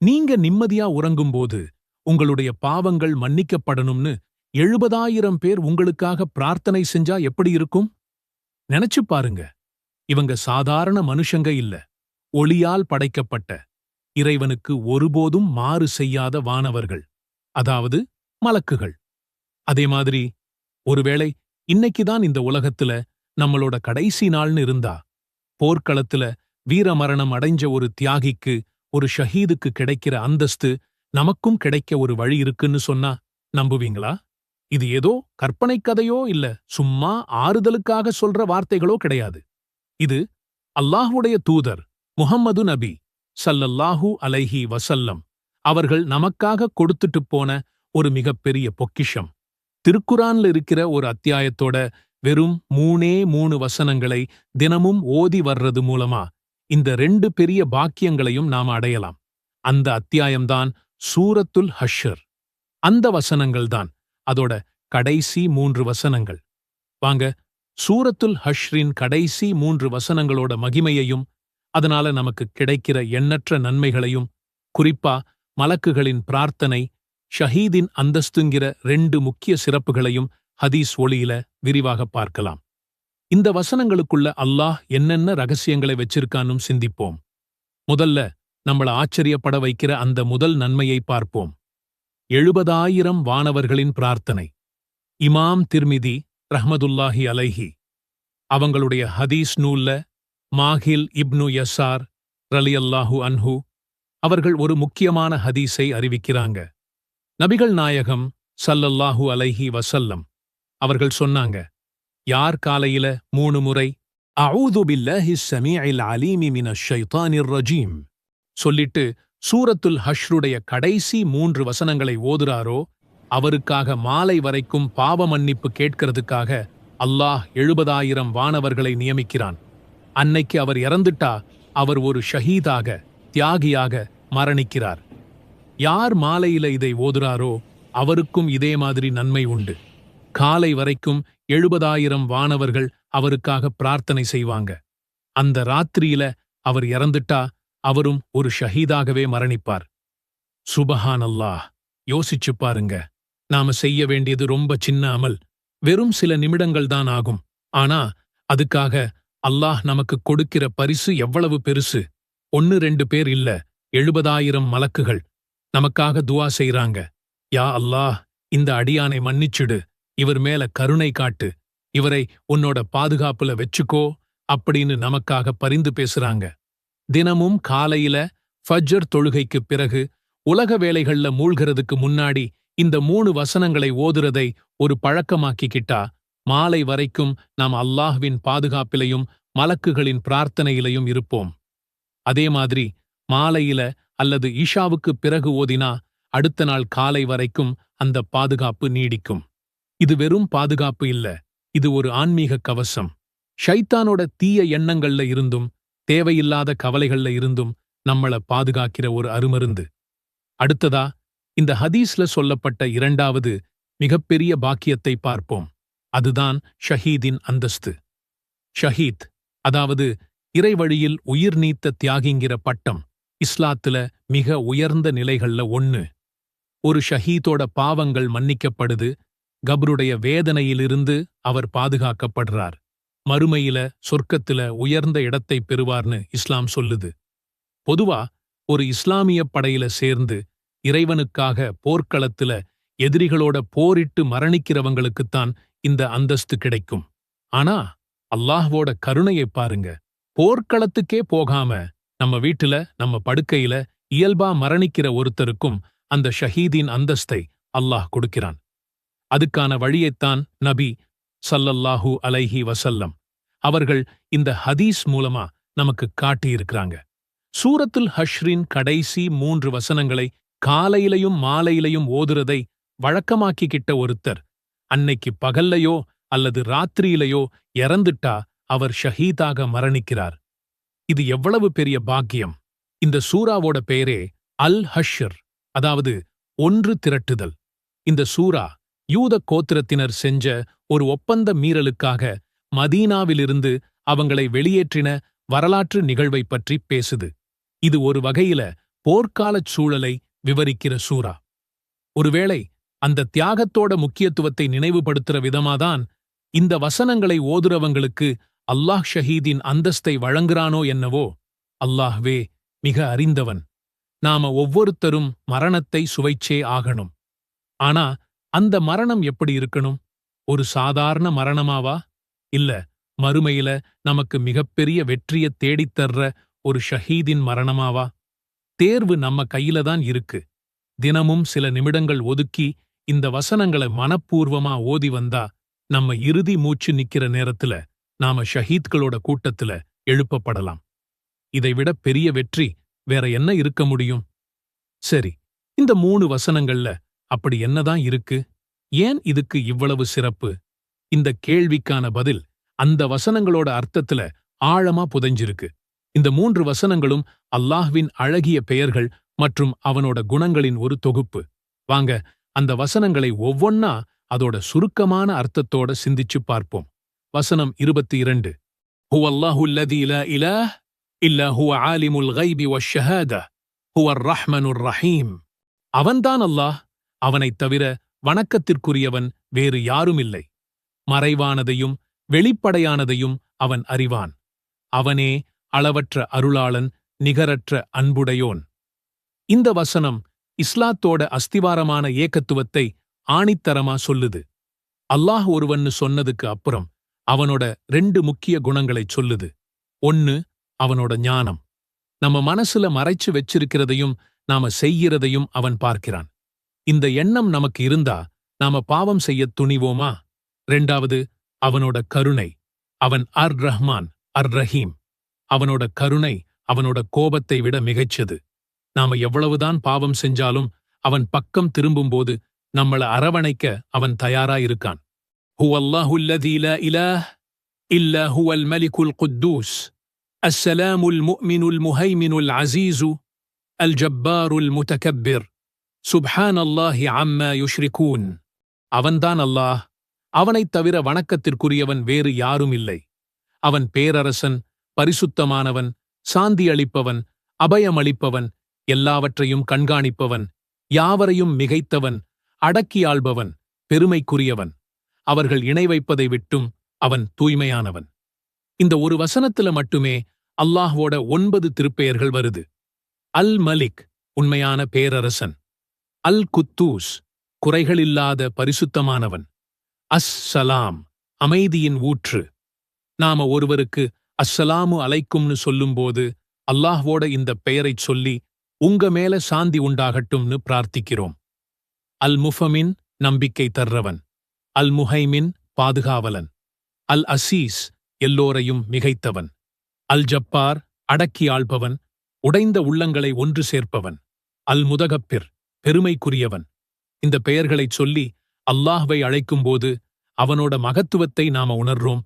நீங்க நிம்மதியா உறங்கும்போது உங்களுடைய பாவங்கள் மன்னிக்கப்படணும்னு 70,000 பேர் உங்களுக்காக பிரார்த்தனை செஞ்சா எப்படி இருக்கும்? நினைச்சு பாருங்க. இவங்க சாதாரண மனுஷங்க இல்ல. ஒளியால் படைக்கப்பட்ட, இறைவனுக்கு ஒருபோதும் மாறு செய்யாத வானவர்கள். அதாவது மலக்குகள். அதே மாதிரி ஒருவேளை இன்னைக்குதான் இந்த உலகத்துல நம்மளோட கடைசி நாள்னு இருந்தா, போர்க்களத்துல வீரமரணம் அடைஞ்ச ஒரு தியாகிக்கு, ஒரு ஷஹீதுக்கு கிடைக்கிற அந்தஸ்து நமக்கும் கிடைக்க ஒரு வழி இருக்குன்னு சொன்னா நம்புவீங்களா? இது ஏதோ கற்பனை கதையோ இல்ல சும்மா ஆறுதலுக்காக சொல்ற வார்த்தைகளோ கிடையாது. இது அல்லாஹ்வுடைய தூதர் முஹம்மது நபி ஸல்லல்லாஹு அலைஹி வஸல்லம் அவர்கள் நமக்காக கொடுத்துட்டு போன ஒரு மிகப்பெரிய பொக்கிஷம். திருக்குரான்ல இருக்கிற ஒரு அத்தியாயத்தோட வெறும் 3 வசனங்களை தினமும் ஓதி வர்றது மூலமா இந்த 2 பெரிய பாக்கியங்களையும் நாம அடையலாம். அந்த அத்தியாயம்தான் சூரத்துல் ஹஷ்ர். அந்த வசனங்கள்தான் அதோட கடைசி 3 வசனங்கள். வாங்க, சூரத்துல் ஹஷ்ரின் கடைசி 3 வசனங்களோட மகிமையையும், அதனால நமக்கு கிடைக்கிற எண்ணற்ற நன்மைகளையும், குறிப்பா மலக்குகளின் பிரார்த்தனை, ஷஹீதின் அந்தஸ்துங்கிற 2 முக்கிய சிறப்புகளையும் ஹதீஸ் ஒளியில விரிவாக பார்க்கலாம். இந்த வசனங்களுக்குள்ள அல்லாஹ் என்னென்ன ரகசியங்களை வச்சிருக்கானும் சிந்திப்போம். முதல்ல நம்மள ஆச்சரியப்பட வைக்கிற அந்த முதல் நன்மையை பார்ப்போம். 70,000 வானவர்களின் பிரார்த்தனை. இமாம் திர்மிதி ரஹ்மதுல்லாஹி அலைஹி அவங்களுடைய ஹதீஸ் நூல்ல மாஹில் இப்னு யசார் ரலியல்லாஹு அன்ஹு அவர்கள் ஒரு முக்கியமான ஹதீஸை அறிவிக்கிறாங்க. நபிகள் நாயகம் ஸல்லல்லாஹு அலைஹி வஸல்லம் அவர்கள் சொன்னாங்க, யார் காலையில 3 முறை அஊது பில்லாஹிஸ் ஸமீஇல் அலீமி மினஷ் ஷைத்தானிர் ரஜீம் சொல்லிட்டு சூரத்துல் ஹஷ்ருடைய கடைசி 3 வசனங்களை ஓதுறாரோ, அவருக்காக மாலை வரைக்கும் பாவ மன்னிப்பு கேட்கிறதுக்காக அல்லாஹ் 70,000 வானவர்களை நியமிக்கிறான். அன்னைக்கு அவர் இறந்துட்டா அவர் ஒரு ஷஹீதாக, தியாகியாக மரணிக்கிறார். யார் மாலையில இதை ஓதுறாரோ அவருக்கும் இதே மாதிரி நன்மை உண்டு. காலை வரைக்கும் 70,000 வானவர்கள் அவருக்காக பிரார்த்தனை செய்வாங்க. அந்த ராத்திரியில அவர் இறந்துட்டா அவரும் ஒரு ஷஹீதாகவே மரணிப்பார். சுபஹானல்லாஹ். யோசிச்சு பாருங்க. நாம செய்ய வேண்டியது ரொம்ப சின்ன அமல். வெறும் சில நிமிடங்கள் தான் ஆகும். ஆனா அதுக்காக அல்லாஹ் நமக்கு கொடுக்கிற பரிசு எவ்வளவு பெருசு. 1-2 பேர் இல்ல, 70,000 மலக்குகள் நமக்காக துஆ செய்றாங்க. யா அல்லாஹ், இந்த அடியானை மன்னிச்சுடு, இவர் மேல கருணை காட்டு, இவரை உன்னோட பாதுகாப்புல வெச்சுக்கோ அப்படின்னு நமக்காக பரிந்து பேசுறாங்க. தினமும் காலையில ஃபஜ்ர் தொழுகைக்குப் பிறகு உலக வேலைகள்ல மூழ்கிறதுக்கு முன்னாடி இந்த 3 வசனங்களை ஓதுறதை ஒரு பழக்கமாக்கிக்கிட்டா மாலை வரைக்கும் நாம் அல்லாஹ்வின் பாதுகாப்பிலையும் மலக்குகளின் பிரார்த்தனையிலையும் இருப்போம். அதே மாதிரி மாலையில அல்லது ஈஷாவுக்குப் பிறகு ஓதினா அடுத்த நாள் காலை வரைக்கும் அந்த பாதுகாப்பு நீடிக்கும். இது வெறும் பாதுகாப்பு இல்ல, இது ஒரு ஆன்மீக கவசம். ஷைத்தானோட தீய எண்ணங்கள்ல இருந்தும் தேவையில்லாத கவலைகள்ல இருந்தும் நம்மள பாதுகாக்கிற ஒரு அருமருந்து. அடுத்ததா இந்த ஹதீஸ்ல சொல்லப்பட்ட 2வது மிகப்பெரிய பாக்கியத்தை பார்ப்போம். அதுதான் ஷஹீதின் அந்தஸ்து. ஷஹீத், அதாவது இறைவழியில் உயிர் நீத்த தியாகிங்கிற பட்டம் இஸ்லாத்துல மிக உயர்ந்த நிலைகள்ல ஒண்ணு. ஒரு ஷஹீதோட பாவங்கள் மன்னிக்கப்படுது, கப்ருடைய வேதனையிலிருந்து அவர் பாதுகாக்கப்படுறார், மறுமையில சொர்க்கத்துல உயர்ந்த இடத்தை பெறுவார்னு இஸ்லாம் சொல்லுது. பொதுவா ஒரு இஸ்லாமிய படையில சேர்ந்து இறைவனுக்காக போர்க்களத்துல எதிரிகளோட போரிட்டு மரணிக்கிறவங்களுக்குத்தான் இந்த அந்தஸ்து கிடைக்கும். ஆனா அல்லாஹ்வோட கருணையை பாருங்க. போர்க்களத்துக்கே போகாம நம்ம வீட்டுல நம்ம படுக்கையில இயல்பா மரணிக்கிற ஒருத்தருக்கும் அந்த ஷஹீதின் அந்தஸ்தை அல்லாஹ் கொடுக்கிறான். அதுக்கான வழியைத்தான் நபி ஸல்லல்லாஹு அலைஹி வஸல்லம் அவர்கள் இந்த ஹதீஸ் மூலமா நமக்கு காட்டியிருக்கிறாங்க. சூரத்துல் ஹஷ்ரின் கடைசி 3 வசனங்களை காலையிலையும் மாலையிலையும் ஓதுறதை வழக்கமாக்கிக்கிட்ட ஒருத்தர் அன்னைக்கு பகல்லையோ அல்லது ராத்திரியிலையோ இறந்துட்டா அவர் ஷஹீதாக மரணிக்கிறார். இது எவ்வளவு பெரிய பாக்கியம். இந்த சூராவோட பெயரே அல் ஹஷ்ர், அதாவது ஒன்று திரட்டுதல். இந்த சூரா யூத கோத்திரத்தினர் செஞ்ச ஒரு ஒப்பந்த மீறலுக்காக மதீனாவிலிருந்து அவங்களை வெளியேற்றின வரலாற்று நிகழ்வை பற்றி பேசுது. இது ஒரு வகையில போர்க்காலச் சூழலை விவரிக்கிற சூரா. ஒருவேளை அந்த தியாகத்தோட முக்கியத்துவத்தை நினைவுபடுத்துற விதமாதான் இந்த வசனங்களை ஓதுறவங்களுக்கு அல்லாஹ் ஷஹீதின் அந்தஸ்தை வழங்குறானோ என்னவோ. அல்லாஹ்வே மிக அறிந்தவன். நாம ஒவ்வொருத்தரும் மரணத்தை சுவைச்சே ஆகணும். ஆனா அந்த மரணம் எப்படி இருக்கணும்? ஒரு சாதாரண மரணமாவா? இல்ல, மறுமையில நமக்கு மிகப்பெரிய வெற்றியத் தேடித்தர்ற ஒரு ஷஹீதின் மரணமாவா? தேர்வு நம்ம கையில தான் இருக்கு. தினமும் சில நிமிடங்கள் ஒதுக்கி இந்த வசனங்களை மனப்பூர்வமா ஓதி வந்தா நம்ம இறுதி மூச்சு நிக்கிற நேரத்துல நாம ஷஹீத்களோட கூட்டத்துல எழுப்பப்படலாம். இதைவிட பெரிய வெற்றி வேற என்ன இருக்க முடியும்? சரி, இந்த 3 வசனங்கள்ல அப்படி என்னதான் இருக்கு? ஏன் இதுக்கு இவ்வளவு சிறப்பு? இந்த கேள்விக்கான பதில் அந்த வசனங்களோட அர்த்தத்துல ஆழமா புதைஞ்சிருக்கு. இந்த 3 வசனங்களும் அல்லாஹ்வின் அழகிய பெயர்கள் மற்றும் அவனோட குணங்களின் ஒரு தொகுப்பு. வாங்க அந்த வசனங்களை ஒவ்வொன்னா அதோட சுருக்கமான அர்த்தத்தோட சிந்திச்சு பார்ப்போம். வசனம் 22. ஹுவல்லாஹு அல்லதீ லா இலாஹ இல்லா ஹுவ ஆலிமுல் கைபி வஷ்ஷஹாதா ஹுவர் ரஹ்மானுர் ரஹீம். அவன்தான் அல்லாஹ், அவனைத் தவிர வணக்கத்திற்குரியவன் வேறு யாருமில்லை. மறைவானதையும் வெளிப்படையானதையும் அவன் அறிவான். அவனே அளவற்ற அருளாளன், நிகரற்ற அன்புடையோன். இந்த வசனம் இஸ்லாத்தோட அஸ்திவாரமான ஏகத்துவத்தை ஆணித்தரமா சொல்லுது. அல்லாஹ் ஒருவன்னு சொன்னதுக்கு அப்புறம் அவனோட 2 முக்கிய குணங்களைச் சொல்லுது. 1, அவனோட ஞானம். நம்ம மனசுல மறைச்சு வச்சிருக்கிறதையும் நாம செய்கிறதையும் அவன் பார்க்கிறான். இந்த எண்ணம் நமக்கு இருந்தா நாம பாவம் செய்யத் துணிவோமா? 2வது, அவனோட கருணை. அவன் அர் ரஹ்மான், அர் ரஹீம். அவனோட கருணை அவனோட கோபத்தை விட மிகைச்சது. நாம எவ்வளவுதான் பாவம் செஞ்சாலும் அவன் பக்கம் திரும்பும்போது நம்மள அரவணைக்க அவன் தயாரா இருக்கான். ஹுவல்லாஹு அல்லதீ லா இலாஹ இல்லா ஹுவல் மலிகுல் குத்தூஸ் அஸ்ஸலாமுல் முஃமினுல் முஹைமினுல் அஸீஸு அல் ஜப்பாருல் முதகப்பிர் சுப்ஹானல்லாஹி அம்மா யுஷ்ரிகூன். அவன்தான் அல்லாஹ், அவனைத் தவிர வணக்கத்திற்குரியவன் வேறு யாரும் இல்லை. அவன் பேரரசன், பரிசுத்தமானவன், சாந்தி அளிப்பவன், அபயமளிப்பவன், எல்லாவற்றையும் கண்காணிப்பவன், யாவரையும் மிகைத்தவன், அடக்கியாள்பவன், பெருமைக்குரியவன். அவர்கள் இணை வைப்பதை விட்டும் அவன் தூய்மையானவன். இந்த ஒரு வசனத்துல மட்டுமே அல்லாஹ்வோட 9 திருப்பெயர்கள் வருது. அல் மலிக், உண்மையான பேரரசன். அல் குத்தூஸ், குறைகளில்லாத பரிசுத்தமானவன். அஸ் சலாம், அமைதியின் ஊற்று. நாம ஒருவருக்கு அஸ்ஸலாமு அலைக்கும்னு சொல்லும்போது அல்லாஹ்வோட இந்த பெயரைச் சொல்லி உங்க மேல சாந்தி உண்டாகட்டும்னு பிரார்த்திக்கிறோம். அல் முஃபமின், நம்பிக்கை தர்றவன். அல் முஹைமின், பாதுகாவலன். அல் அசீஸ், எல்லோரையும் மிகைத்தவன். அல் ஜப்பார், அடக்கி ஆள்பவன், உடைந்த உள்ளங்களை ஒன்று சேர்ப்பவன். அல் முதகப்பிர், பெருமைக்குரியவன். இந்த பெயர்களைச் சொல்லி அல்லாஹ்வை அழைக்கும்போது அவனோட மகத்துவத்தை நாம உணர்றோம்,